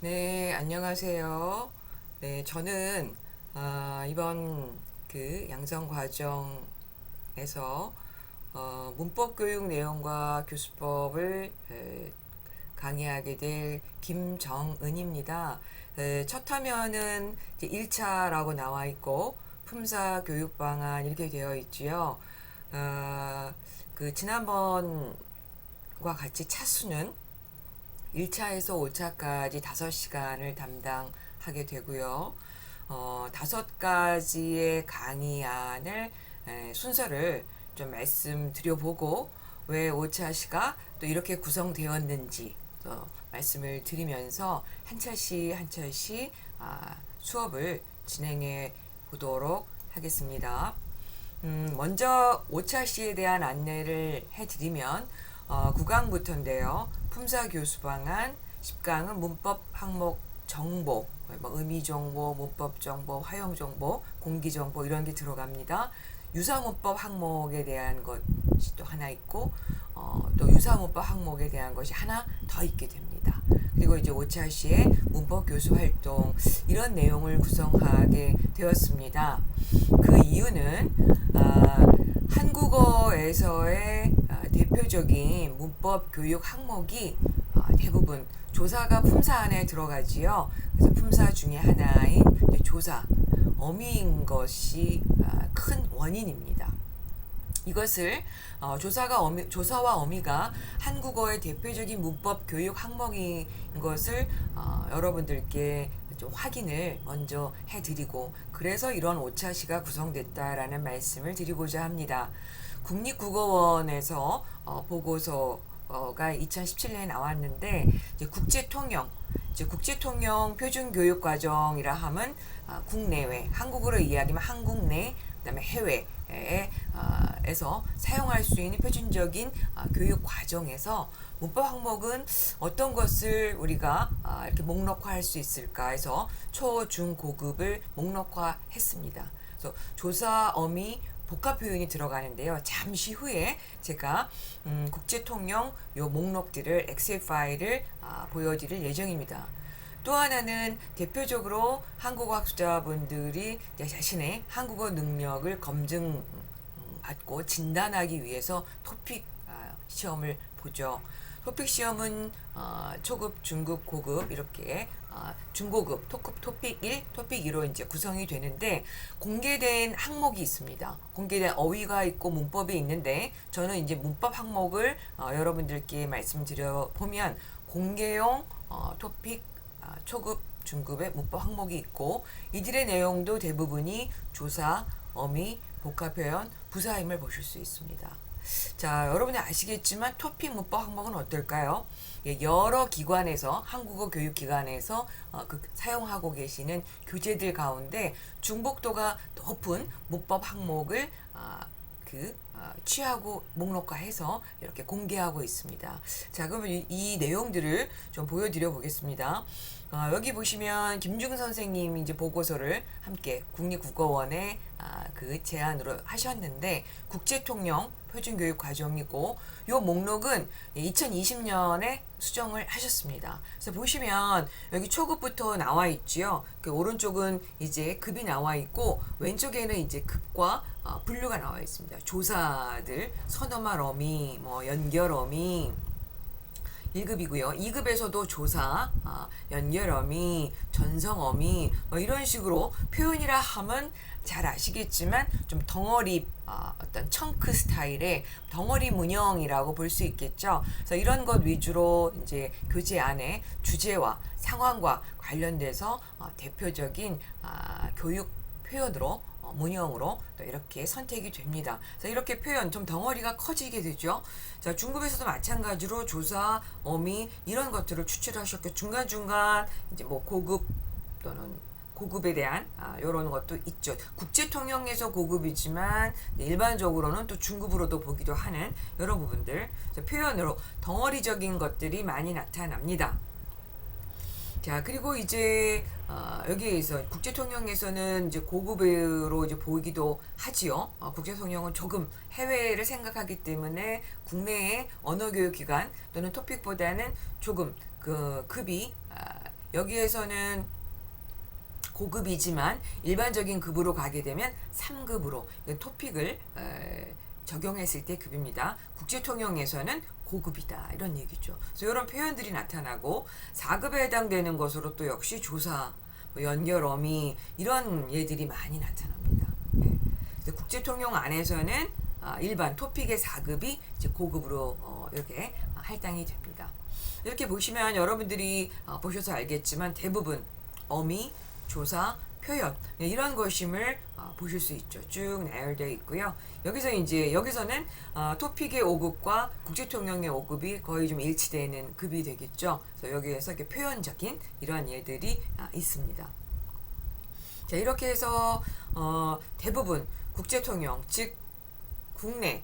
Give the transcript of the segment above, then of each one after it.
네, 안녕하세요. 네, 저는 이번 그 양성 과정에서 문법 교육 내용과 교수법을 강의하게 될 김정은입니다. 첫 화면은 이제 1차라고 나와 있고 품사 교육 방안 이렇게 되어 있지요. 지난번과 같이 차수는 1차에서 5차까지 5시간을 담당하게 되고요. 5가지의 강의안을 순서를 좀 말씀드려보고 왜 5차시가 또 이렇게 구성되었는지 말씀을 드리면서 한 차씩 한 차씩 수업을 진행해 보도록 하겠습니다. 먼저 5차시에 대한 안내를 해드리면 9강부터인데요. 품사 교수 방안, 10강은 문법 항목 정보, 뭐 의미 정보, 문법 정보, 활용 정보, 공기 정보 이런 게 들어갑니다. 유사문법 항목에 대한 것이 또 하나 있고 또 유사문법 항목에 대한 것이 하나 더 있게 됩니다. 그리고 이제 5차시에 문법 교수 활동 이런 내용을 구성하게 되었습니다. 그 이유는 한국어에서의 대표적인 문법 교육 항목이 대부분 조사가 품사 안에 들어가지요. 그래서 품사 중에 하나인 조사, 어미인 것이 큰 원인입니다. 이것을 조사와 어미가 한국어의 대표적인 문법 교육 항목인 것을 여러분들께 좀 확인을 먼저 해드리고 그래서 이런 오차시가 구성됐다라는 말씀을 드리고자 합니다. 국립국어원에서 보고서가 2017년에 나왔는데 이제 국제통용 표준교육과정이라 하면 국내외, 한국어로 이야기하면 한국 내, 그다음에 해외에서 사용할 수 있는 표준적인 교육 과정에서 문법 항목은 어떤 것을 우리가 이렇게 목록화할 수 있을까 해서 초, 중, 고급을 목록화했습니다. 그래서 조사, 어미, 복합 표현이 들어가는데요. 잠시 후에 제가 국제통용 요 목록들을 엑셀 파일을 보여드릴 예정입니다. 또 하나는 대표적으로 한국어 학습자분들이 자신의 한국어 능력을 검증받고 진단하기 위해서 토픽 시험을 보죠. 토픽 시험은 초급, 중급, 고급 이렇게 중고급, 토픽 1, 토픽 2로 이제 구성이 되는데 공개된 항목이 있습니다. 공개된 어휘가 있고 문법이 있는데 저는 이제 문법 항목을 여러분들께 말씀드려 보면 공개용 토픽 초급, 중급의 문법 항목이 있고 이들의 내용도 대부분이 조사, 어미, 복합표현, 부사임을 보실 수 있습니다. 자, 여러분이 아시겠지만 토픽 문법 항목은 어떨까요? 여러 기관에서 한국어 교육기관에서 사용하고 계시는 교재들 가운데 중복도가 높은 문법 항목을 취하고 목록화해서 이렇게 공개하고 있습니다. 자, 그러면 이 내용들을 좀 보여드려 보겠습니다. 여기 보시면 김중 선생님이 이제 보고서를 함께 국립국어원에 그 제안으로 하셨는데 국제통용 표준교육 과정이고 요 목록은 2020년에 수정을 하셨습니다. 그래서 보시면 여기 초급부터 나와 있지요. 그 오른쪽은 이제 급이 나와 있고 왼쪽에는 이제 급과 분류가 나와 있습니다. 조사들, 선어말 어미, 뭐 연결 어미 1급이고요. 2급에서도 조사, 연결어미, 전성어미 뭐 이런 식으로 표현이라 하면 잘 아시겠지만 좀 덩어리 어떤 청크 스타일의 덩어리 문형이라고 볼 수 있겠죠. 그래서 이런 것 위주로 이제 교재 안에 주제와 상황과 관련돼서 대표적인 교육 표현으로 문형으로 또 이렇게 선택이 됩니다. 그래서 이렇게 표현 좀 덩어리가 커지게 되죠. 자, 중급에서도 마찬가지로 조사, 어미 이런 것들을 추출하셨고 중간중간 이제 뭐 고급 또는 고급에 대한 이런 것도 있죠. 국제통용에서 고급이지만 일반적으로는 또 중급으로도 보기도 하는 이런 부분들 표현으로 덩어리적인 것들이 많이 나타납니다. 자, 그리고 이제 여기에서 국제통용에서는 이제 고급으로 이제 보이기도 하지요. 국제통용은 조금 해외를 생각하기 때문에 국내의 언어교육기관 또는 토픽보다는 조금 그 급이 여기에서는 고급이지만 일반적인 급으로 가게 되면 3급으로 토픽을 적용했을 때 급입니다. 국제통용에서는 고급이다 이런 얘기죠. 그래서 이런 표현들이 나타나고 4급에 해당되는 것으로 또 역시 조사, 연결, 어미 이런 예들이 많이 나타납니다. 네. 그래서 국제통용 안에서는 일반 토픽의 4급이 이제 고급으로 이렇게 할당이 됩니다. 이렇게 보시면 여러분들이 보셔서 알겠지만 대부분 어미, 조사, 표현 이런 것임을 보실 수 있죠. 쭉 나열되어 있고요. 여기서는 토픽의 5급과 국제통용의 5급이 거의 좀 일치되는 급이 되겠죠. 그래서 여기에서 이렇게 표현적인 이러한 예들이 있습니다. 자, 이렇게 해서 대부분 국제통용, 즉 국내,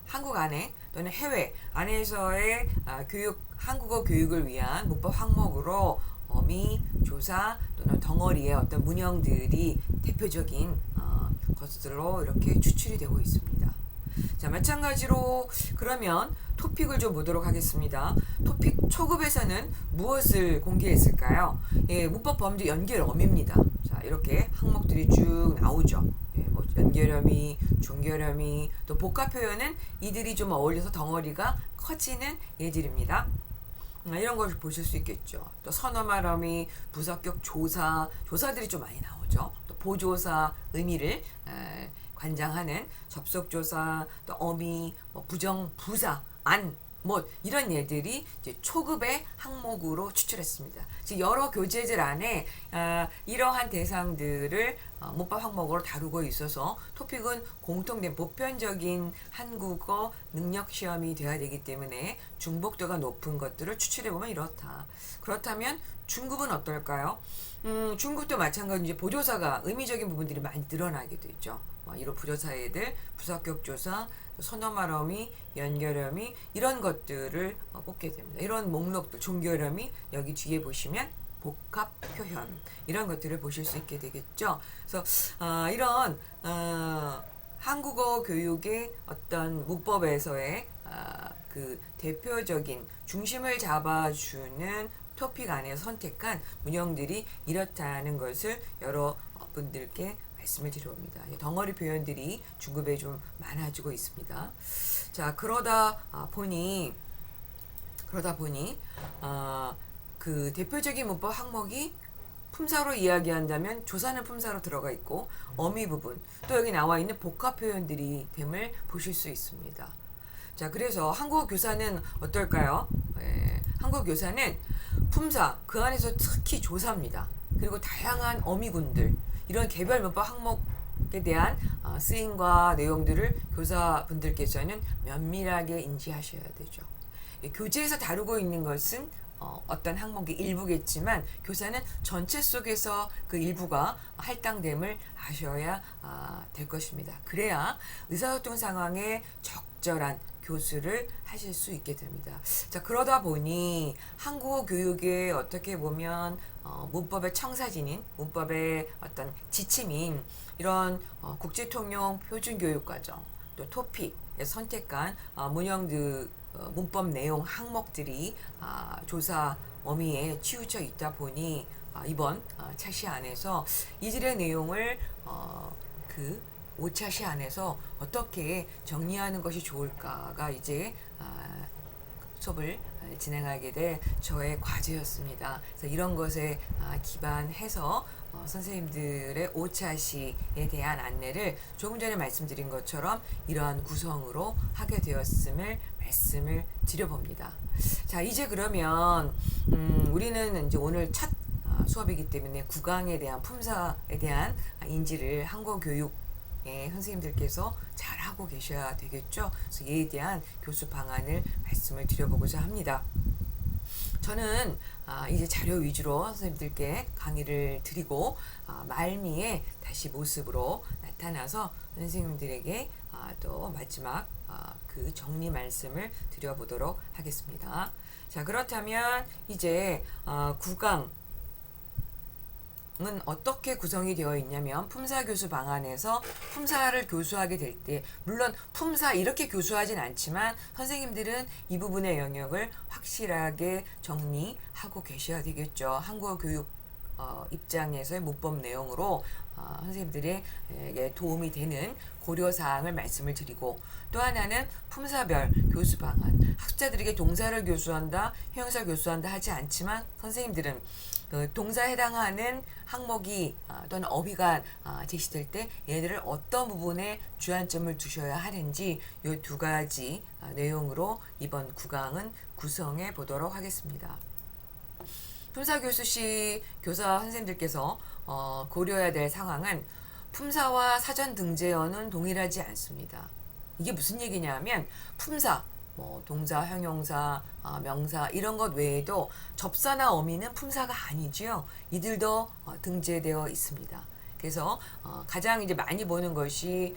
한국 안에 또는 해외 안에서의 한국어 교육을 위한 문법 항목으로 어미, 조사 또는 덩어리의 어떤 문형들이 대표적인 것들로 이렇게 추출이 되고 있습니다. 자, 마찬가지로 그러면 토픽을 좀 보도록 하겠습니다. 토픽 초급에서는 무엇을 공개했을까요? 예, 문법 범주 연결 어미입니다. 자, 이렇게 항목들이 쭉 나오죠. 예, 뭐 연결어미, 중결어미, 또 복합 표현은 이들이 좀 어울려서 덩어리가 커지는 예들입니다. 이런 걸 보실 수 있겠죠. 또 선어말어미, 부석격 조사, 조사들이 좀 많이 나오죠. 또 보조사, 의미를 관장하는 접속조사, 또 어미, 뭐 부정, 부사, 안, 뭐 이런 예들이 이제 초급의 항목으로 추출했습니다. 즉 여러 교재들 안에 이러한 대상들을 문법 항목으로 다루고 있어서 토픽은 공통된 보편적인 한국어 능력 시험이 돼야 되기 때문에 중복도가 높은 것들을 추출해 보면 이렇다. 그렇다면 중급은 어떨까요? 중급도 마찬가지로 이제 보조사가 의미적인 부분들이 많이 늘어나게 되죠. 이런 부조사애들, 부석격 조사, 선어말어미, 연결어미 이런 것들을 뽑게 됩니다. 이런 목록들, 종결어미 여기 뒤에 보시면 복합 표현 이런 것들을 보실 수 있게 되겠죠. 그래서 이런 한국어 교육의 어떤 문법에서의 그 대표적인 중심을 잡아주는 토픽 안에서 선택한 문형들이 이렇다는 것을 여러분들께 말씀을 드려봅니다. 덩어리 표현들이 중급에 좀 많아지고 있습니다. 자, 그러다 보니 그 대표적인 문법 항목이 품사로 이야기한다면 조사는 품사로 들어가 있고 어미 부분 또 여기 나와 있는 복합 표현들이 됨을 보실 수 있습니다. 자, 그래서 한국어 교사는 어떨까요? 한국어 교사는 품사 그 안에서 특히 조사입니다. 그리고 다양한 어미군들 이런 개별 문법 항목에 대한 쓰임과 내용들을 교사분들께서는 면밀하게 인지하셔야 되죠. 교재에서 다루고 있는 것은 어떤 항목의 일부겠지만 교사는 전체 속에서 그 일부가 할당됨을 아셔야 될 것입니다. 그래야 의사소통 상황에 적절한 교수를 하실 수 있게 됩니다. 자, 그러다 보니 한국어 교육에 어떻게 보면 문법의 청사진인 문법의 어떤 지침인 이런 국제통용 표준교육과정 또 토픽에 선택한 문형들 문법 내용 항목들이 조사 어미에 치우쳐 있다 보니 이번 차시 안에서 이들의 내용을 그 5차시 안에서 어떻게 정리하는 것이 좋을까가 이제 수업을 진행하게 될 저의 과제였습니다. 그래서 이런 것에 기반해서 선생님들의 5차시에 대한 안내를 조금 전에 말씀드린 것처럼 이러한 구성으로 하게 되었음을 말씀을 드려봅니다. 자, 이제 그러면 우리는 이제 오늘 첫 수업이기 때문에 국강에 대한 품사에 대한 인지를 한국어 교육 선생님들께서 잘 하고 계셔야 되겠죠. 그래서 이에 대한 교수 방안을 말씀을 드려보고자 합니다. 저는 이제 자료 위주로 선생님들께 강의를 드리고 말미에 다시 모습으로 나타나서 선생님들에게 또 마지막 그 정리 말씀을 드려보도록 하겠습니다. 자, 그렇다면 이제 국강 은 어떻게 구성이 되어 있냐면 품사 교수 방안에서 품사를 교수하게 될 때 물론 품사 이렇게 교수하진 않지만 선생님들은 이 부분의 영역을 확실하게 정리하고 계셔야 되겠죠. 한국어 교육 입장에서의 문법 내용으로 선생님들에게 도움이 되는 고려사항을 말씀을 드리고 또 하나는 품사별 교수 방안 학습자들에게 동사를 교수한다 형용사를 교수한다 하지 않지만 선생님들은 그 동사에 해당하는 항목이 또는 어휘가 제시될 때 얘들을 어떤 부분에 주안점을 두셔야 하는지 이 두 가지 내용으로 이번 구강은 구성해 보도록 하겠습니다. 품사교수시 교사 선생님들께서 고려해야 될 상황은 품사와 사전 등재어는 동일하지 않습니다. 이게 무슨 얘기냐면 품사, 뭐 동사, 형용사, 명사 이런 것 외에도 접사나 어미는 품사가 아니지요. 이들도 등재되어 있습니다. 그래서 가장 이제 많이 보는 것이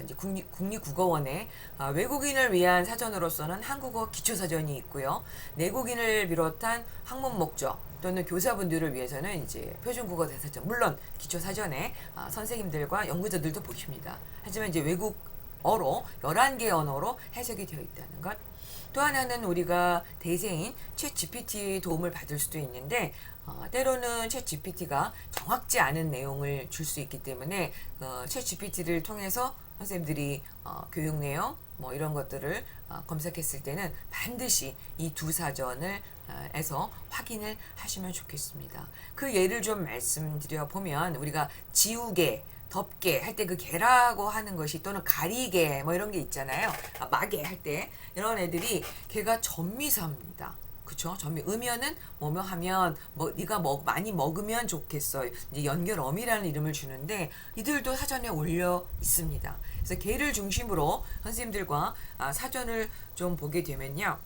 이제 국립국어원에 외국인을 위한 사전으로서는 한국어 기초사전이 있고요. 내국인을 비롯한 학문 목적 또는 교사분들을 위해서는 이제 표준국어 대사전 물론 기초사전에 선생님들과 연구자들도 보십니다. 하지만 이제 외국어로 11개 언어로 해석이 되어 있다는 것. 또 하나는 우리가 대세인 챗 GPT 도움을 받을 수도 있는데 때로는 챗 GPT가 정확지 않은 내용을 줄 수 있기 때문에 챗 GPT를 통해서 선생님들이 교육 내용 뭐 이런 것들을 검색했을 때는 반드시 이 두 사전을 에서 확인을 하시면 좋겠습니다. 그 예를 좀 말씀드려 보면 우리가 지우개 덮개 할 때 그 개라고 하는 것이 또는 가리개 뭐 이런 게 있잖아요. 마개 할 때 이런 애들이 개가 전미사입니다. 그쵸? 전미 음연은 뭐뭐 하면 뭐 네가 많이 먹으면 좋겠어. 이제 연결어미라는 이름을 주는데 이들도 사전에 올려 있습니다. 그래서 개를 중심으로 선생님들과 사전을 좀 보게 되면요.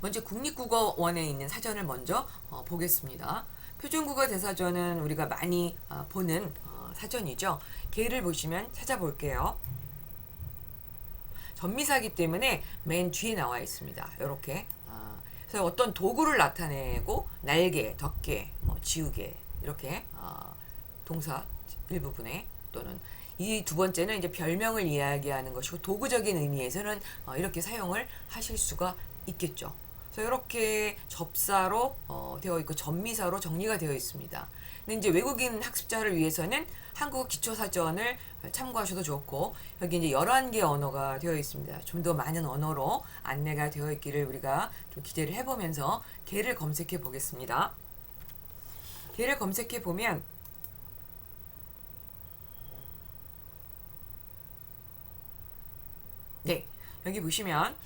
먼저 국립국어원에 있는 사전을 먼저 보겠습니다. 표준국어 대사전은 우리가 많이 보는 사전이죠. 개를 보시면 찾아볼게요. 전미사기 때문에 맨 뒤에 나와 있습니다. 이렇게 그래서 어떤 도구를 나타내고 날개, 덮개, 뭐 지우개 이렇게 동사 일부분에 또는 이 두 번째는 이제 별명을 이야기하는 것이고 도구적인 의미에서는 이렇게 사용을 하실 수가 있겠죠. 그래서 이렇게 접사로 되어 있고 전미사로 정리가 되어 있습니다. 근데 이제 외국인 학습자를 위해서는 한국어 기초사전을 참고하셔도 좋고 여기 이제 11개 언어가 되어 있습니다. 좀 더 많은 언어로 안내가 되어 있기를 우리가 좀 기대를 해보면서 개를 검색해 보겠습니다. 개를 검색해 보면 네. 여기 보시면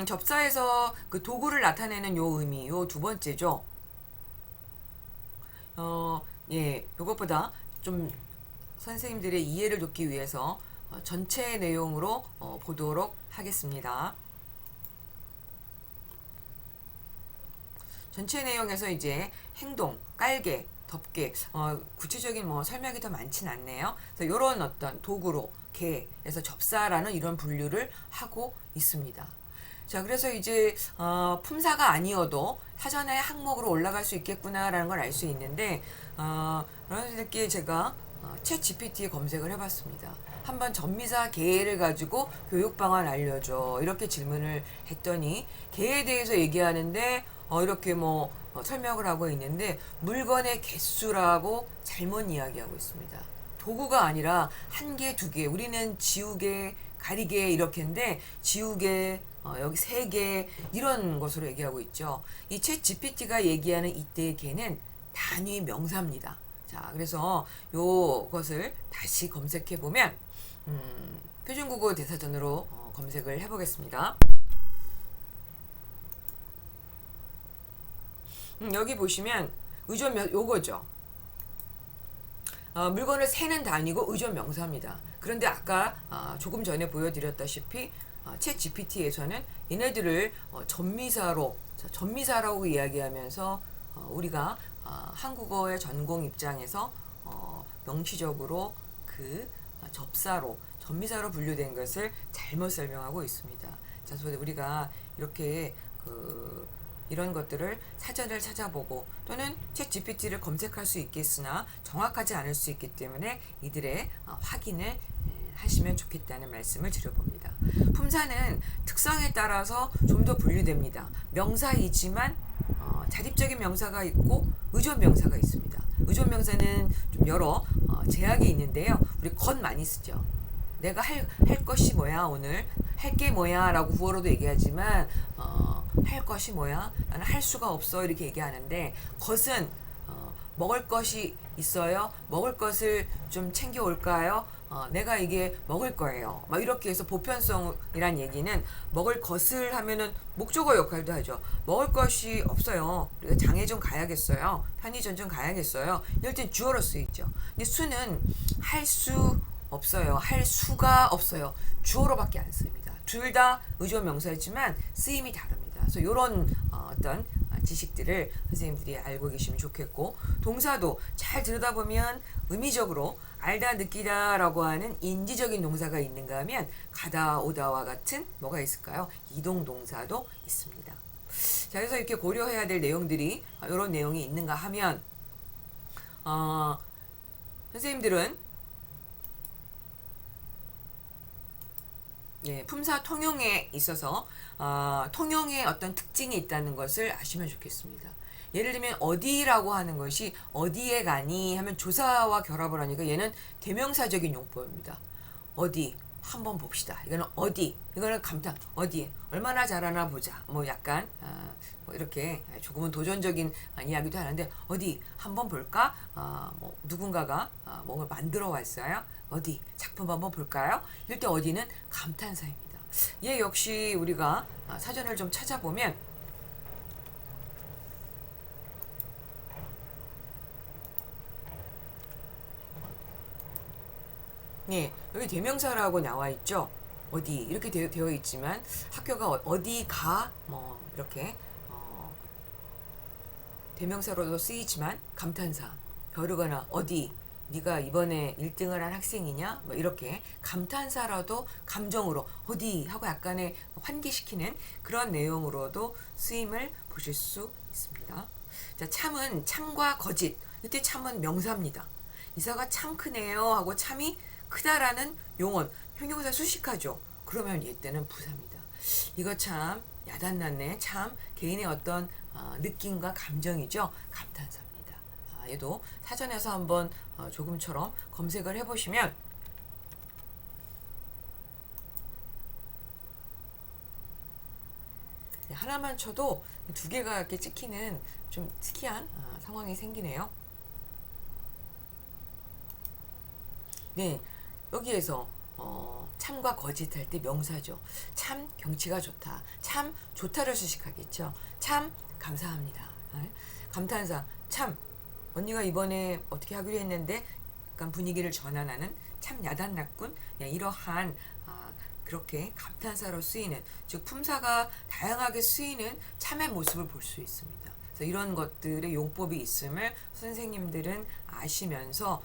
접사에서 그 도구를 나타내는 요 의미 요 두 번째죠. 예, 요것보다 좀 선생님들의 이해를 돕기 위해서 전체 내용으로 보도록 하겠습니다. 전체 내용에서 이제 행동, 깔개, 덮개, 구체적인 뭐 설명이 더 많진 않네요. 그래서 이런 어떤 도구로 개에서 접사라는 이런 분류를 하고 있습니다. 자, 그래서 이제 품사가 아니어도 사전에 항목으로 올라갈 수 있겠구나라는 걸 알 수 있는데 여러분들께 제가 챗 GPT에 검색을 해봤습니다. 한번 전미사 개를 가지고 교육 방안 알려줘 이렇게 질문을 했더니 개에 대해서 얘기하는데 이렇게 뭐 설명을 하고 있는데 물건의 개수라고 잘못 이야기하고 있습니다. 도구가 아니라 한 개, 두 개. 우리는 지우개, 가리개 이렇게인데 지우개, 여기 세 개 이런 것으로 얘기하고 있죠. 이 챗 GPT가 얘기하는 이때의 개는 단위 명사입니다. 자, 그래서 요것을 다시 검색해 보면 표준국어 대사전으로 검색을 해보겠습니다. 여기 보시면 의존 요거죠. 물건을 세는 단위고 의존 명사입니다. 그런데 아까 조금 전에 보여드렸다시피 챗 GPT에서는 얘네들을 전미사라고 이야기하면서 우리가 한국어의 전공 입장에서 명시적으로 그 접사로 전미사로 분류된 것을 잘못 설명하고 있습니다. 자, 그래서 우리가 이렇게 이런 것들을 사전을 찾아보고 또는 챗 GPT를 검색할 수 있겠으나 정확하지 않을 수 있기 때문에 이들의 확인을 하시면 좋겠다는 말씀을 드려봅니다. 품사는 특성에 따라서 좀 더 분류됩니다. 명사이지만 자립적인 명사가 있고 의존 명사가 있습니다. 의존 명사는 좀 여러 제약이 있는데요. 우리 것 많이 쓰죠. 내가 할 것이 뭐야, 오늘 할 게 뭐야 라고 구어로도 얘기하지만 할 것이 뭐야, 나는 할 수가 없어 이렇게 얘기하는데, 것은 먹을 것이 있어요, 먹을 것을 좀 챙겨올까요, 내가 이게 먹을 거예요, 막 이렇게 해서 보편성이란 얘기는 먹을 것을 하면은 목적어 역할도 하죠. 먹을 것이 없어요, 우리가 장에 좀 가야겠어요, 편의점 좀 가야겠어요, 이럴 땐 주어로 쓰이죠. 근데 수는 할 수 없어요, 할 수가 없어요, 주어로밖에 안 씁니다. 둘 다 의존 명사이지만 쓰임이 다릅니다. 그래서 이런 어떤 지식들을 선생님들이 알고 계시면 좋겠고, 동사도 잘 들여다보면 의미적으로 알다 느끼다 라고 하는 인지적인 동사가 있는가 하면 가다 오다와 같은 뭐가 있을까요? 이동 동사도 있습니다. 자, 그래서 이렇게 고려해야 될 내용들이 이런 내용이 있는가 하면 선생님들은 품사 통용에 있어서 통용의 어떤 특징이 있다는 것을 아시면 좋겠습니다. 예를 들면 어디라고 하는 것이 어디에 가니 하면 조사와 결합을 하니까 얘는 대명사적인 용법입니다. 어디 한번 봅시다. 이거는 어디, 이거는 감탄, 어디 얼마나 잘하나 보자, 뭐 약간 뭐 이렇게 조금은 도전적인 이야기도 하는데, 어디 한번 볼까, 뭐 누군가가 뭔가 만들어 왔어요, 어디 작품 한번 볼까요? 이럴 때 어디는 감탄사입니다. 얘 역시 우리가 사전을 좀 찾아보면 여기 대명사라고 나와 있죠. 어디 이렇게 되어 있지만 학교가 어디 가, 뭐 이렇게 대명사로도 쓰이지만 감탄사 벼르거나 어디 네가 이번에 1등을 한 학생이냐, 뭐 이렇게 감탄사라도 감정으로 어디 하고 약간의 환기시키는 그런 내용으로도 쓰임을 보실 수 있습니다. 자, 참은 참과 거짓, 이때 참은 명사입니다. 이사가 참 크네요 하고 참이 크다라는 용언, 형용사 수식하죠. 그러면 얘때는 부사입니다. 이거 참 야단났네, 참 개인의 어떤 느낌과 감정이죠. 감탄사입니다. 얘도 사전에서 한번 조금처럼 검색을 해보시면 하나만 쳐도 두 개가 이렇게 찍히는 좀 특이한 상황이 생기네요. 여기에서 참과 거짓 할 때 명사죠. 참 경치가 좋다, 참 좋다를 수식하겠죠. 참 감사합니다. 감탄사 참 언니가 이번에 어떻게 하기로 했는데 약간 분위기를 전환하는 참 야단났군, 이러한 그렇게 감탄사로 쓰이는, 즉 품사가 다양하게 쓰이는 참의 모습을 볼 수 있습니다. 그래서 이런 것들의 용법이 있음을 선생님들은 아시면서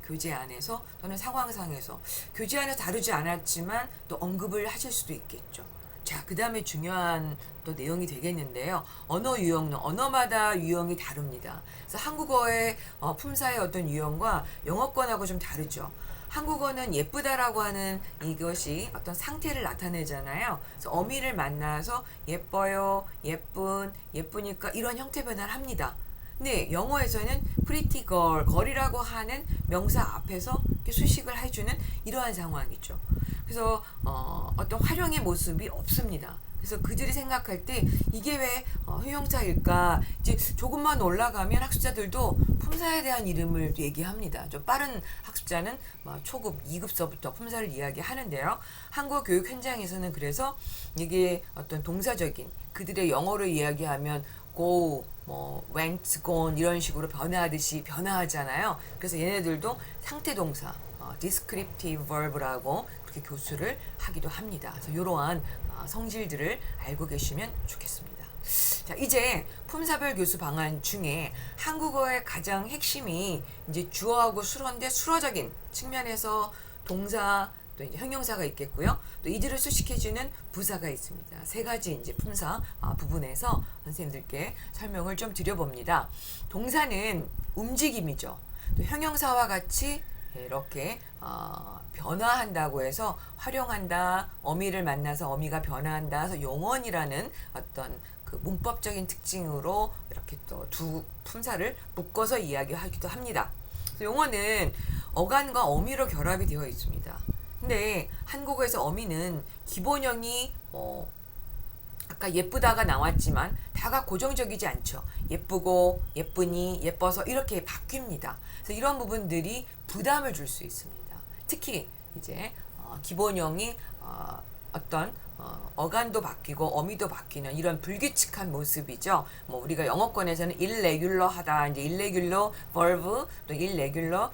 교재 안에서 또는 상황상에서 교재 안에서 다루지 않았지만 또 언급을 하실 수도 있겠죠. 자, 그 다음에 중요한 또 내용이 되겠는데요. 언어 유형론, 언어마다 유형이 다릅니다. 그래서 한국어의 품사의 어떤 유형과 영어권하고 좀 다르죠. 한국어는 예쁘다라고 하는 이것이 어떤 상태를 나타내잖아요. 그래서 어미를 만나서 예뻐요, 예쁜, 예쁘니까 이런 형태 변화를 합니다. 근데 영어에서는 pretty girl, 걸이라고 하는 명사 앞에서 수식을 해주는 이러한 상황이죠. 그래서 어떤 활용의 모습이 없습니다. 그래서 그들이 생각할 때 이게 왜 형용사일까? 이제 조금만 올라가면 학습자들도 품사에 대한 이름을 얘기합니다. 좀 빠른 학습자는 초급 2급서부터 품사를 이야기하는데요. 한국 교육 현장에서는 그래서 이게 어떤 동사적인, 그들의 영어로 이야기하면 go, went, gone 이런 식으로 변화하듯이 변화하잖아요. 그래서 얘네들도 상태 동사, descriptive verb라고 그렇게 교수를 하기도 합니다. 그래서 이러한 성질들을 알고 계시면 좋겠습니다. 자, 이제 품사별 교수 방안 중에 한국어의 가장 핵심이 이제 주어하고 수어인데, 수어적인 측면에서 동사, 또 이제 형용사가 있겠고요. 또 이들을 수식해주는 부사가 있습니다. 세 가지 이제 품사 부분에서 선생님들께 설명을 좀 드려봅니다. 동사는 움직임이죠. 또 형용사와 같이 이렇게 변화한다고 해서 활용한다, 어미를 만나서 어미가 변화한다, 그래서 용언이라는 어떤 그 문법적인 특징으로 이렇게 또 두 품사를 묶어서 이야기하기도 합니다. 용어는 어간과 어미로 결합이 되어 있습니다. 근데 한국어에서 어미는 기본형이 아까 예쁘다가 나왔지만 다가 고정적이지 않죠. 예쁘고 예쁘니 예뻐서 이렇게 바뀝니다. 그래서 이런 부분들이 부담을 줄 수 있습니다. 특히 이제 기본형이 어떤 어간도 바뀌고 어미도 바뀌는 이런 불규칙한 모습이죠. 뭐 우리가 영어권에서는 irregular하다, 이제 irregular verb, 또 irregular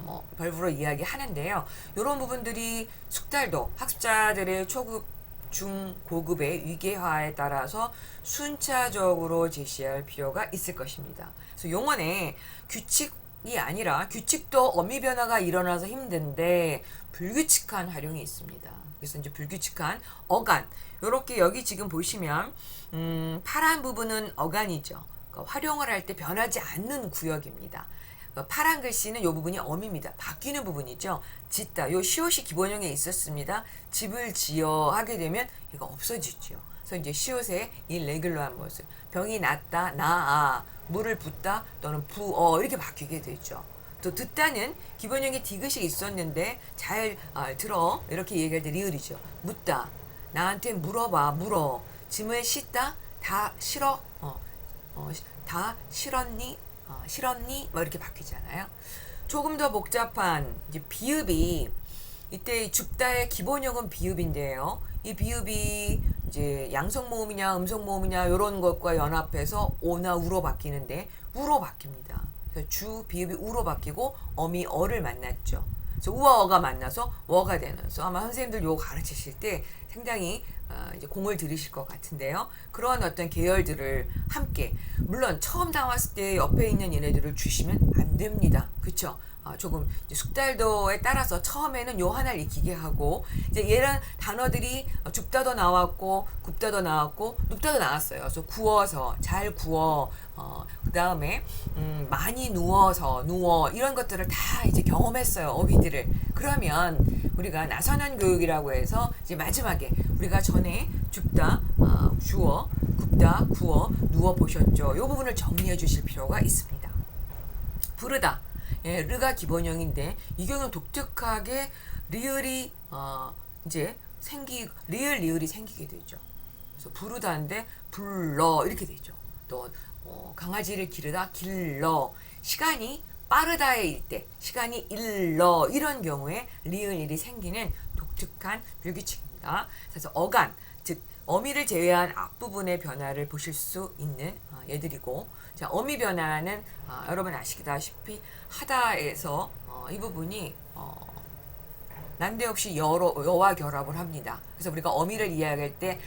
뭐 verb로 이야기하는데요. 이런 부분들이 숙달도 학습자들의 초급, 중, 고급의 위계화에 따라서 순차적으로 제시할 필요가 있을 것입니다. 그래서 용언에 규칙이 아니라 규칙도 어미 변화가 일어나서 힘든데 불규칙한 활용이 있습니다. 그래서 이제 불규칙한 어간, 요렇게 여기 지금 보시면 파란 부분은 어간이죠. 그러니까 활용을 할 때 변하지 않는 구역입니다. 그러니까 파란 글씨는 요 부분이 어미입니다. 바뀌는 부분이죠. 짓다, 요 시옷이 기본형에 있었습니다. 집을 지어 하게 되면 이거 없어지죠. 그래서 이제 시옷의 이 레귤러한 모습, 병이 낫다, 나아, 물을 붓다 또는 부어 이렇게 바뀌게 되죠. 또 듣다는 기본형의 디귿이 있었는데 잘 들어 이렇게 얘기할 때 리을이죠. 묻다, 나한테 물어봐, 물어. 짐을 싣다, 다 실어, 다 실었니, 실었니, 뭐 이렇게 바뀌잖아요. 조금 더 복잡한 이제 비읍이, 이때 줍다의 기본형은 비읍인데요. 이 비읍이 이제 양성 모음이냐 음성 모음이냐 이런 것과 연합해서 오나 우로 바뀌는데 우로 바뀝니다. 그래서 주 비읍이 우로 바뀌고 어미 어를 만났죠. 그래서 우와 어가 만나서 워가 되는. 그래서 아마 선생님들 요거 가르치실 때 상당히 이제 공을 들이실 것 같은데요. 그런 어떤 계열들을 함께, 물론 처음 나왔을 때 옆에 있는 얘네들을 주시면 안 됩니다. 그쵸? 조금 이제 숙달도에 따라서 처음에는 요 하나를 익히게 하고, 이제 이런 단어들이 줍다도 나왔고 굽다도 나왔고 눕다도 나왔어요. 그래서 구워서, 잘 구워, 그 다음에 많이 누워서, 누워, 이런 것들을 다 이제 경험했어요, 어휘들을. 그러면 우리가 나선한 교육이라고 해서 이제 마지막에 우리가 전에 줍다, 주어, 굽다, 구워, 누워 보셨죠? 이 부분을 정리해 주실 필요가 있습니다. 부르다, 예, 르가 기본형인데 이 경우는 독특하게 리을이 이제 리을이 생기게 되죠. 그래서 부르다인데 불러 이렇게 되죠. 또 강아지를 기르다, 길러. 시간이 빠르다일 때, 시간이 일러, 이런 경우에 리을이 생기는 독특한 불규칙입니다. 그래서 어간, 즉 어미를 제외한 앞부분의 변화를 보실 수 있는 얘들이고, 자, 어미 변화는 여러분 아시다시피 하다에서 이 부분이 난데없이 여와 결합을 합니다. 그래서 우리가 어미를 이야기할 때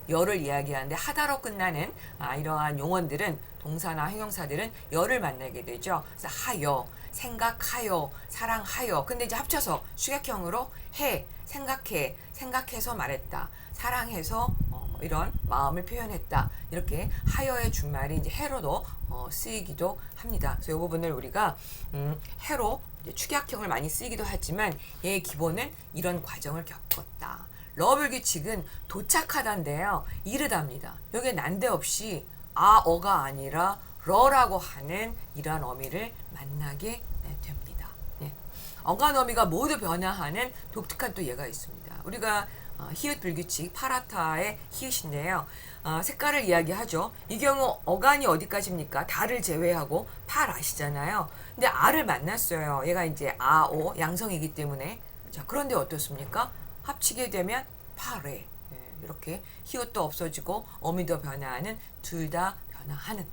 여를 이야기하는데 하다로 끝나는 이러한 용언들은, 동사나 형용사들은 여를 만나게 되죠. 그래서 하여, 생각하여, 사랑하여. 근데 이제 합쳐서 수격형으로 해, 생각해, 생각해서 말했다, 사랑해서 이런 마음을 표현했다. 이렇게 하여의 준말이 이제 해로도 쓰이기도 합니다. 그래서 이 부분을 우리가 해로 축약형을 많이 쓰이기도 하지만 얘의 기본은 이런 과정을 겪었다. 러불규칙은 도착하다인데요, 이르다입니다. 여기에 난데없이 어가 아니라 러라고 하는 이러한 어미를 만나게 됩니다. 네. 어간 어미가 모두 변화하는 독특한 또 예가 있습니다. 우리가 히읗 불규칙, 파라타의 히읗인데요. 색깔을 이야기하죠. 이 경우 어간이 어디까지입니까? 다를 제외하고 팔 아시잖아요. 근데 아를 만났어요. 얘가 이제 오 양성이기 때문에. 자, 그런데 어떻습니까? 합치게 되면 파레. 이렇게 히읗도 없어지고 어미도 변화하는, 둘 다 변화하는.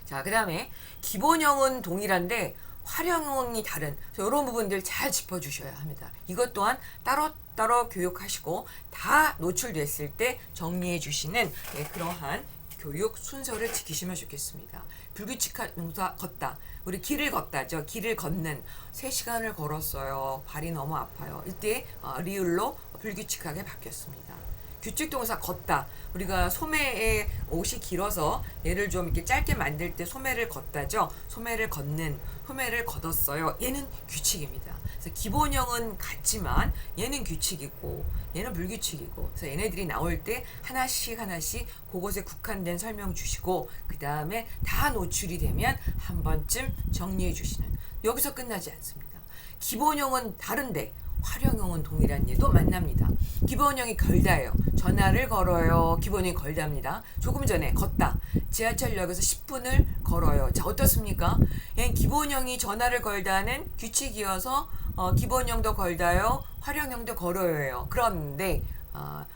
자, 그 다음에 기본형은 동일한데 활용이 다른, 이런 부분들 잘 짚어주셔야 합니다. 이것 또한 따로 교육하시고 다 노출됐을 때 정리해 주시는 그러한 교육 순서를 지키시면 좋겠습니다. 불규칙한 동사 걷다. 우리 길을 걷다죠. 길을 걷는 3시간을 걸었어요. 발이 너무 아파요. 이때 리을로 불규칙하게 바뀌었습니다. 규칙 동사 걷다. 우리가 소매의 옷이 길어서 얘를 좀 이렇게 짧게 만들 때 소매를 걷다죠. 소매를 걷는, 소매를 걷었어요. 얘는 규칙입니다. 그래서 기본형은 같지만 얘는 규칙이고 얘는 불규칙이고, 그래서 얘네들이 나올 때 하나씩 하나씩 그것에 국한된 설명 주시고, 그 다음에 다 노출이 되면 한 번쯤 정리해 주시는. 여기서 끝나지 않습니다. 기본형은 다른데 활용형은 동일한 예도 만납니다. 기본형이 걸다예요. 전화를 걸어요. 기본형이 걸다입니다. 조금 전에 걷다. 지하철역에서 10분을 걸어요. 자, 어떻습니까? 얘는 기본형이 전화를 걸다는 규칙이어서 기본형도 걸다요. 활용형도 걸어요. 그런데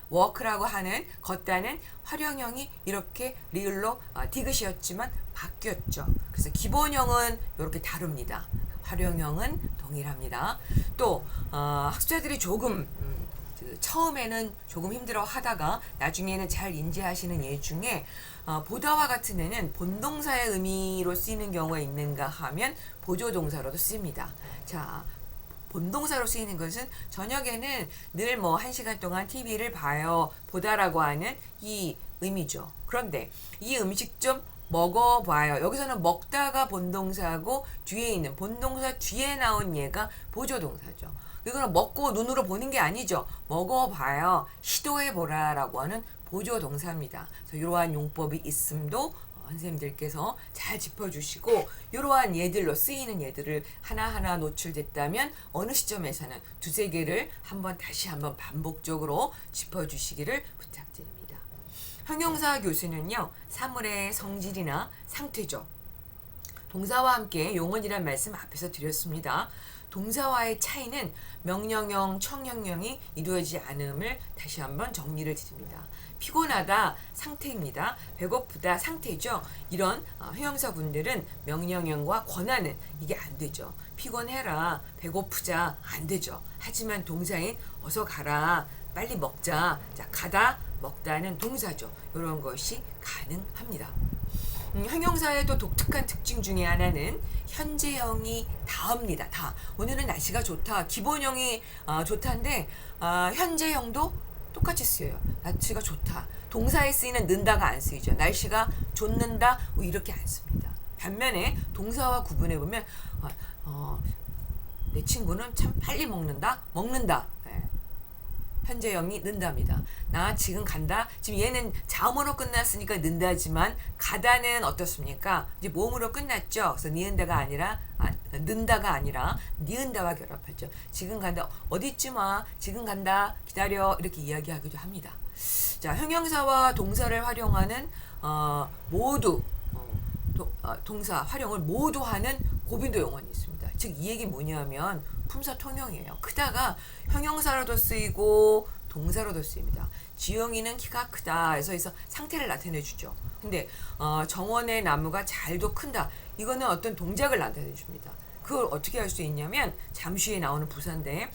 워크라고 하는 걷다는 활용형이 이렇게 리을로 디귿이었지만 바뀌었죠. 그래서 기본형은 이렇게 다릅니다. 활용형은 동일합니다. 또 학습자들이 조금 처음에는 조금 힘들어 하다가 나중에는 잘 인지하시는 예 중에 보다와 같은 애는 본동사의 의미로 쓰이는 경우가 있는가 하면 보조동사로도 쓰입니다. 자, 본동사로 쓰이는 것은 저녁에는 늘 뭐 1시간 동안 TV를 봐요. 보다라고 하는 이 의미죠. 그런데 이 음식 좀 먹어봐요. 여기서는 먹다가 본동사고 뒤에 있는 본동사 뒤에 나온 얘가 보조동사죠. 이거는 먹고 눈으로 보는 게 아니죠. 먹어봐요. 시도해보라 라고 하는 보조동사입니다. 그래서 이러한 용법이 있음도 선생님들께서 잘 짚어주시고, 이러한 예들로 쓰이는 예들을 하나하나 노출됐다면 어느 시점에서는 2-3개를 다시 한번 반복적으로 짚어주시기를 부탁드립니다. 형용사 교수는요, 사물의 성질이나 상태죠. 동사와 함께 용언이란 말씀 앞에서 드렸습니다. 동사와의 차이는 명령형, 청형형이 이루어지지 않음을 다시 한번 정리를 드립니다. 피곤하다, 상태입니다. 배고프다, 상태죠. 이런 형용사분들은 명령형과 권하는 이게 안 되죠. 피곤해라, 배고프자 안 되죠. 하지만 동사인 어서 가라, 빨리 먹자, 자, 가다, 먹다는 동사죠. 이런 것이 가능합니다. 형용사의 또 독특한 특징 중에 하나는 현재형이 다입니다. 다. 오늘은 날씨가 좋다. 기본형이 좋다인데 현재형도 똑같이 쓰여요. 날씨가 좋다. 동사에 쓰이는 는다가 안 쓰이죠. 날씨가 좋는다 뭐 이렇게 안 씁니다. 반면에 동사와 구분해 보면 내 친구는 참 빨리 먹는다. 먹는다. 현재형이 는답니다. 나 지금 간다. 지금 얘는 자음으로 끝났으니까 는다지만 가다는 어떻습니까? 이제 모음으로 끝났죠. 그래서 니은다가 아니라 는다가 아니라 니은다와 결합하죠. 지금 간다. 어디쯤 와? 지금 간다. 기다려. 이렇게 이야기하기도 합니다. 자, 형용사와 동사를 활용하는 모두 동사 활용을 모두 하는 고빈도 용언이 있습니다. 즉 이 얘기 뭐냐면 품사 통형이에요. 크다가 형용사로도 쓰이고 동사로도 쓰입니다. 지영이는 키가 크다 해서 상태를 나타내주죠. 근데 정원의 나무가 잘도 큰다. 이거는 어떤 동작을 나타내줍니다. 그걸 어떻게 할 수 있냐면 잠시 후에 나오는 부사인데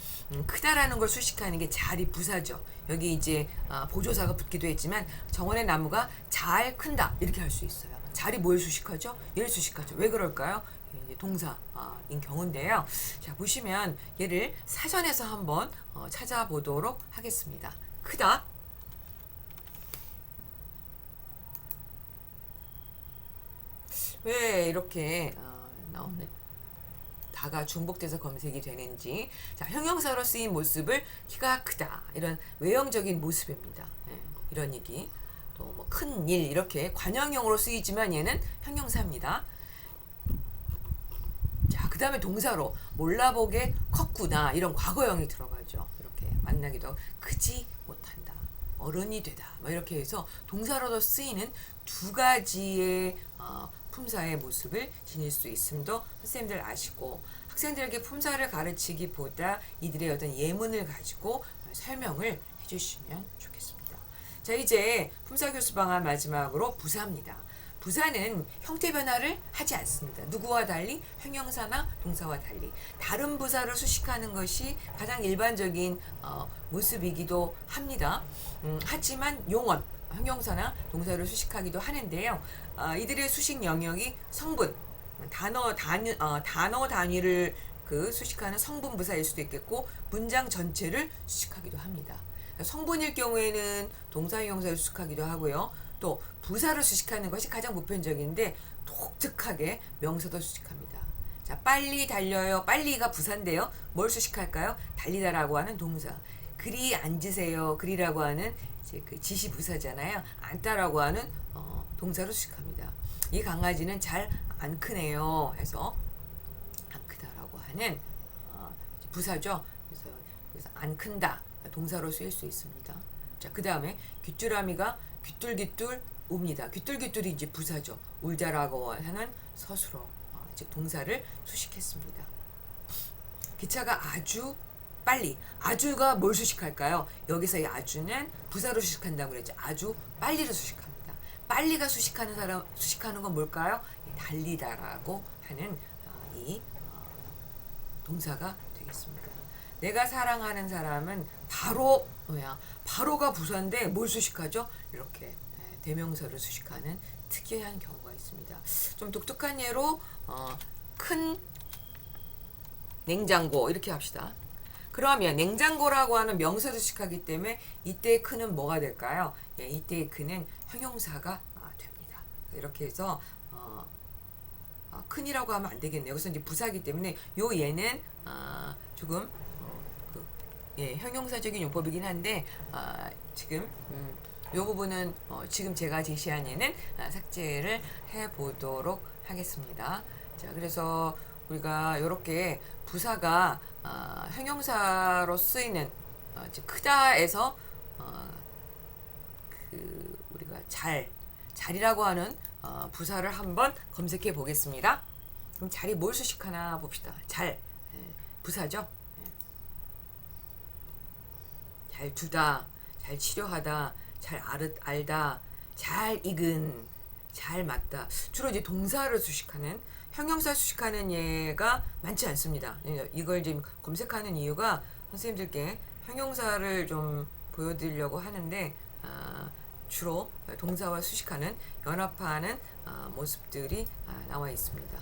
크다라는 걸 수식하는 게 잘이 부사죠. 여기 이제 보조사가 붙기도 했지만 정원의 나무가 잘 큰다 이렇게 할 수 있어요. 잘이 뭘 수식하죠? 얘를 수식하죠. 왜 그럴까요? 동사인 경우인데요. 자, 보시면 얘를 사전에서 한번 찾아보도록 하겠습니다. 크다. 왜 이렇게 나오는 다가 중복돼서 검색이 되는지. 자, 형용사로 쓰인 모습을 키가 크다 이런 외형적인 모습입니다. 이런 얘기. 또 뭐 큰 일 이렇게 관형형으로 쓰이지만 얘는 형용사입니다. 자, 그 다음에 동사로 몰라보게 컸구나 이런 과거형이 들어가죠. 이렇게 만나기도 하고 크지 못한다, 어른이 되다 뭐 이렇게 해서 동사로도 쓰이는 2가지의 품사의 모습을 지닐 수 있음도 선생님들 아시고, 학생들에게 품사를 가르치기보다 이들의 어떤 예문을 가지고 설명을 해주시면 좋겠습니다. 자, 이제 품사 교수 방안 마지막으로 부사입니다. 부사는 형태 변화를 하지 않습니다. 누구와 달리? 형용사나 동사와 달리 다른 부사를 수식하는 것이 가장 일반적인 모습이기도 합니다. 하지만 용언, 형용사나 동사를 수식하기도 하는데요. 이들의 수식 영역이 성분, 단어 단위를 그 수식하는 성분 부사일 수도 있겠고 문장 전체를 수식하기도 합니다. 성분일 경우에는 동사 형용사를 수식하기도 하고요. 또 부사를 수식하는 것이 가장 보편적인데 독특하게 명사도 수식합니다. 자, 빨리 달려요. 빨리가 부사인데요. 뭘 수식할까요? 달리다라고 하는 동사. 그리 앉으세요. 그리라고 하는 이제 그 지시 부사잖아요. 앉다라고 하는 동사로 수식합니다. 이 강아지는 잘 안 크네요. 해서 안 크다라고 하는 부사죠. 그래서 안 큰다 동사로 쓰일 수 있습니다. 자, 그 다음에 귀뚜라미가 귀뚤귀뚤 웁니다. 귀뚤귀뚤이 이제 부사죠. 울다라고 하는 서술어 즉 동사를 수식했습니다. 기차가 아주 빨리. 아주가 뭘 수식할까요? 여기서 이 아주는 부사로 수식한다고 그랬죠. 아주 빨리를 수식합니다. 빨리가 수식하는 건 뭘까요? 달리다라고 하는 이 동사가 되겠습니다. 내가 사랑하는 사람은 바로 바로가 부사인데 뭘 수식하죠? 이렇게 대명사를 수식하는 특이한 경우가 있습니다. 좀 독특한 예로 큰 냉장고 이렇게 합시다. 그러면 냉장고라고 하는 명사를 수식하기 때문에 이때의 큰은 뭐가 될까요? 이때의 큰은 형용사가 됩니다. 이렇게 해서 큰이라고 하면 안 되겠네요. 여기서 이제 부사기 때문에 요 얘는 조금 형용사적인 용법이긴 한데 지금 요 부분은 지금 제가 제시한 예는 삭제를 해보도록 하겠습니다. 자, 그래서 우리가 이렇게 부사가 형용사로 쓰이는 크다에서 우리가 잘이라고 하는 부사를 한번 검색해 보겠습니다. 그럼 잘이 뭘 수식하나 봅시다. 부사죠. 잘 두다, 잘 치료하다, 잘 알다, 잘 익은, 잘 맞다. 주로 이제 동사를 수식하는 형용사 수식하는 예가 많지 않습니다. 이걸 지금 검색하는 이유가 선생님들께 형용사를 좀 보여드리려고 하는데 주로 동사와 수식하는 연합하는 모습들이 나와 있습니다.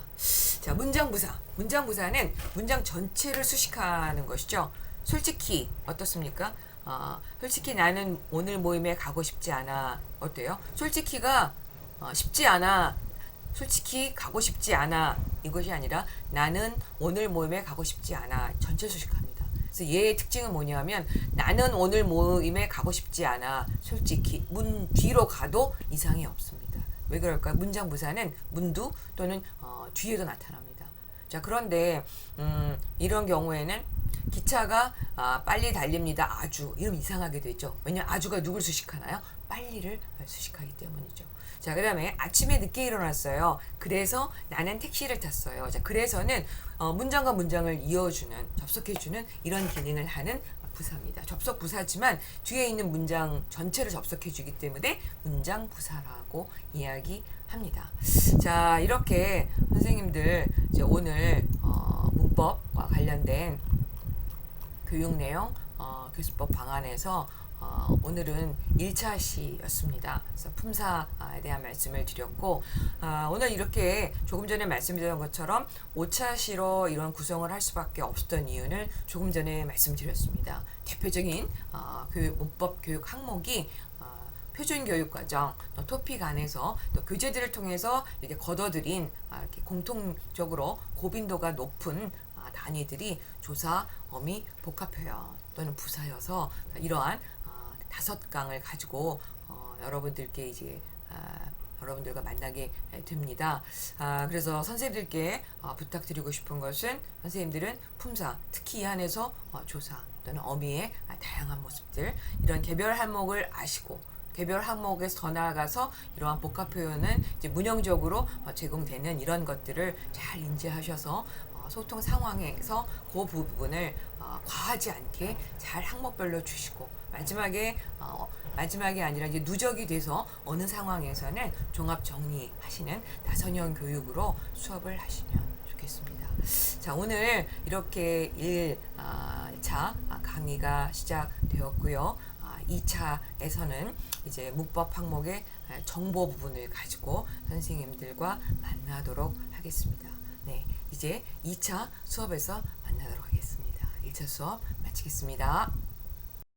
자, 문장부사. 문장부사는 문장 전체를 수식하는 것이죠. 솔직히 어떻습니까? 솔직히 나는 오늘 모임에 가고 싶지 않아. 어때요? 솔직히가 쉽지 않아. 솔직히 가고 싶지 않아. 이것이 아니라 나는 오늘 모임에 가고 싶지 않아. 전체 수식합니다. 그래서 얘의 특징은 뭐냐면 나는 오늘 모임에 가고 싶지 않아. 솔직히 문 뒤로 가도 이상이 없습니다. 왜 그럴까요? 문장 부사는 문두 또는 뒤에도 나타납니다. 자, 그런데 이런 경우에는 기차가 빨리 달립니다. 아주 이러면 이상하게 되죠. 왜냐하면 아주가 누굴 수식하나요? 빨리를 수식하기 때문이죠. 자, 그 다음에 아침에 늦게 일어났어요. 그래서 나는 택시를 탔어요. 자, 그래서는 문장과 문장을 이어주는, 접속해주는 이런 기능을 하는 부사입니다. 접속 부사지만 뒤에 있는 문장 전체를 접속해주기 때문에 문장 부사라고 이야기합니다. 자, 이렇게 선생님들 이제 오늘 문법과 관련된 교육 내용 교수법 방안에서 오늘은 1차 시였습니다. 그래서 품사에 대한 말씀을 드렸고 오늘 이렇게 조금 전에 말씀드린 것처럼 5차 시로 이런 구성을 할 수밖에 없었던 이유는 조금 전에 말씀드렸습니다. 대표적인 문법 교육 항목이 표준교육과정, 또 토픽 안에서 또 교재들을 통해서 이렇게 걷어들인 이렇게 공통적으로 고빈도가 높은 단위들이 조사, 어미, 복합표현 또는 부사여서 이러한 5강을 가지고 여러분들께 이제 여러분들과 만나게 됩니다. 그래서 선생님들께 부탁드리고 싶은 것은 선생님들은 품사, 특히 이 안에서 조사 또는 어미의 다양한 모습들 이런 개별 항목을 아시고 개별 항목에서 더 나아가서 이러한 복합 표현은 이제 문형적으로 제공되는 이런 것들을 잘 인지하셔서 소통 상황에서 그 부분을 과하지 않게 잘 항목별로 주시고 마지막이 아니라 이제 누적이 돼서 어느 상황에서는 종합 정리하시는 나선형 교육으로 수업을 하시면 좋겠습니다. 자, 오늘 이렇게 1차 강의가 시작되었고요. 2차에서는 이제 문법 항목의 정보 부분을 가지고 선생님들과 만나도록 하겠습니다. 네, 이제 2차 수업에서 만나도록 하겠습니다. 1차 수업 마치겠습니다.